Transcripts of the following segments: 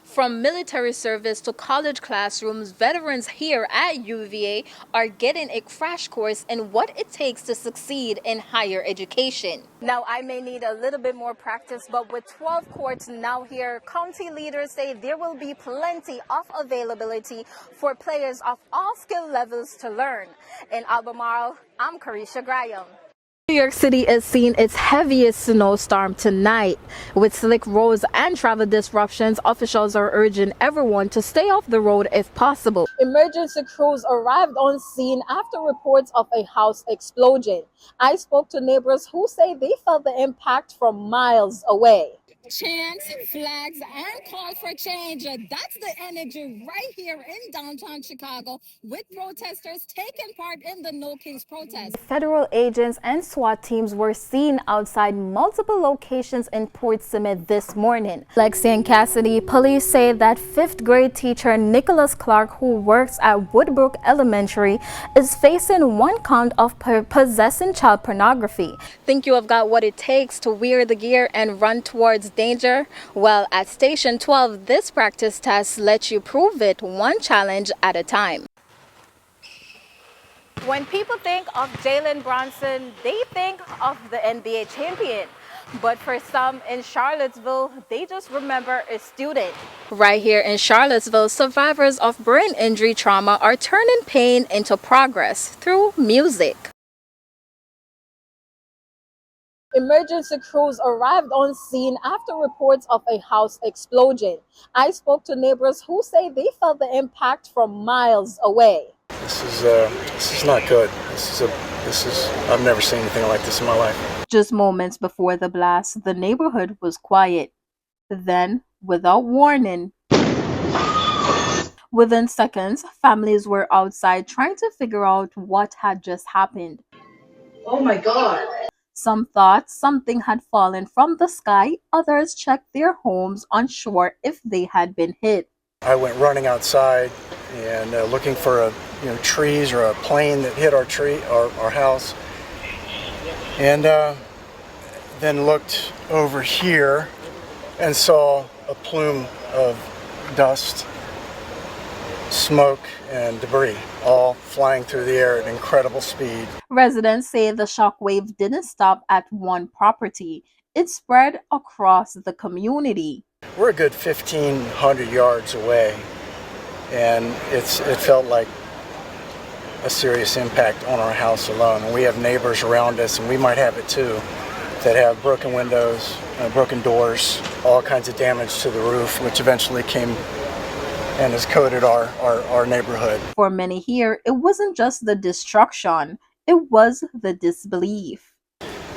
From military service to college classrooms, veterans here at UVA are getting a crash course in what it takes to succeed in higher education. Now, I may need a little bit more practice, but with 12 courts now here, county leaders say there will be plenty of availability for players of all skill levels to learn. In Albemarle, I'm Karesha. New York City is seeing its heaviest snowstorm tonight. With slick roads and travel disruptions, officials are urging everyone to stay off the road if possible. Emergency crews arrived on scene after reports of a house explosion. I spoke to neighbors who say they felt the impact from miles away. Chants, flags, and call for change. That's the energy right here in downtown Chicago, with protesters taking part in the No Kings protest. Federal agents and SWAT teams were seen outside multiple locations in Port Smith this morning. Lexi and Cassidy, police say that 5th grade teacher Nicholas Clark, who works at Woodbrook Elementary, is facing 1 count of possessing child pornography. Think you have got what it takes to wear the gear and run towards danger? Well, at Station 12, this practice test lets you prove it 1 challenge at a time. When people think of Jalen Brunson, they think of the NBA champion. But for some in Charlottesville, they just remember a student. Right here in Charlottesville, survivors of brain injury trauma are turning pain into progress through music. Emergency crews arrived on scene after reports of a house explosion. I spoke to neighbors who say they felt the impact from miles away. This is not good. I've never seen anything like this in my life. Just moments before the blast, the neighborhood was quiet. Then, without warning, within seconds, families were outside trying to figure out what had just happened. Oh my God. Some thought something had fallen from the sky, others checked their homes, unsure if they had been hit. I went running outside and looking for trees or a plane that hit our house, and then looked over here and saw a plume of dust, smoke, and debris all flying through the air at incredible speed. Residents say the shockwave didn't stop at one property. It spread across the community. We're a good 1,500 yards away, and it felt like a serious impact on our house alone. And we have neighbors around us, and we might have it too, that have broken windows, broken doors, all kinds of damage to the roof, which eventually came and has coated our neighborhood. For many here, it wasn't just the destruction, it was the disbelief.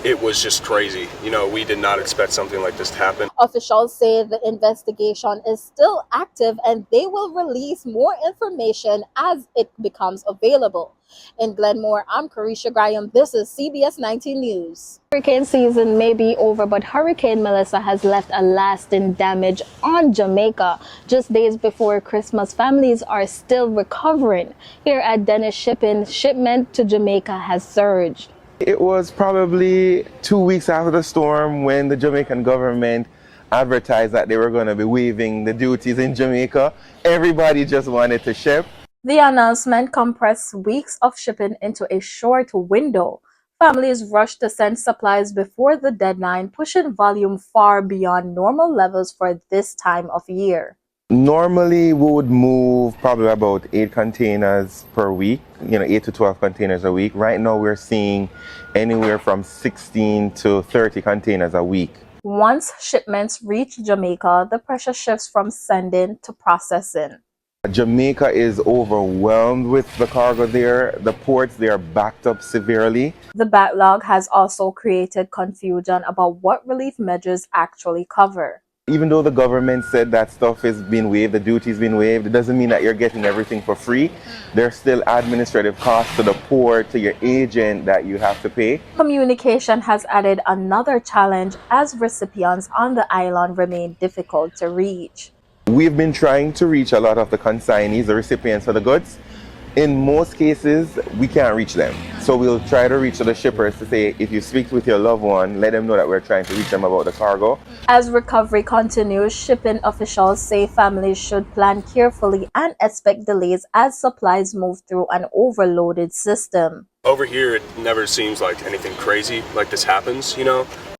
It was just crazy. We did not expect something like this to happen. Officials say the investigation is still active and they will release more information as it becomes available. In Glenmore, I'm Karesha Graham. This is CBS 19 News. Hurricane season may be over, but Hurricane Melissa has left a lasting damage on Jamaica. Just days before Christmas, families are still recovering. Here at Dennis Shipping, shipment to Jamaica has surged. It was probably 2 weeks after the storm when the Jamaican government advertised that they were going to be waiving the duties in Jamaica. Everybody just wanted to ship. The announcement compressed weeks of shipping into a short window. Families rushed to send supplies before the deadline, pushing volume far beyond normal levels for this time of year. Normally, we would move probably about 8 containers per week, 8 to 12 containers a week. Right now, we're seeing anywhere from 16 to 30 containers a week. Once shipments reach Jamaica, the pressure shifts from sending to processing. Jamaica is overwhelmed with the cargo there. The ports, they are backed up severely. The backlog has also created confusion about what relief measures actually cover. Even though the government said that stuff is being waived, the duty's been waived, it doesn't mean that you're getting everything for free. There's still administrative costs to the port, to your agent that you have to pay. Communication has added another challenge as recipients on the island remain difficult to reach. We've been trying to reach a lot of the consignees, the recipients for the goods, In most cases, we can't reach them. So we'll try to reach the shippers to say, if you speak with your loved one, let them know that we're trying to reach them about the cargo. As recovery continues, shipping officials say families should plan carefully and expect delays as supplies move through an overloaded system. Over here, it never seems like anything crazy like this happens, you know.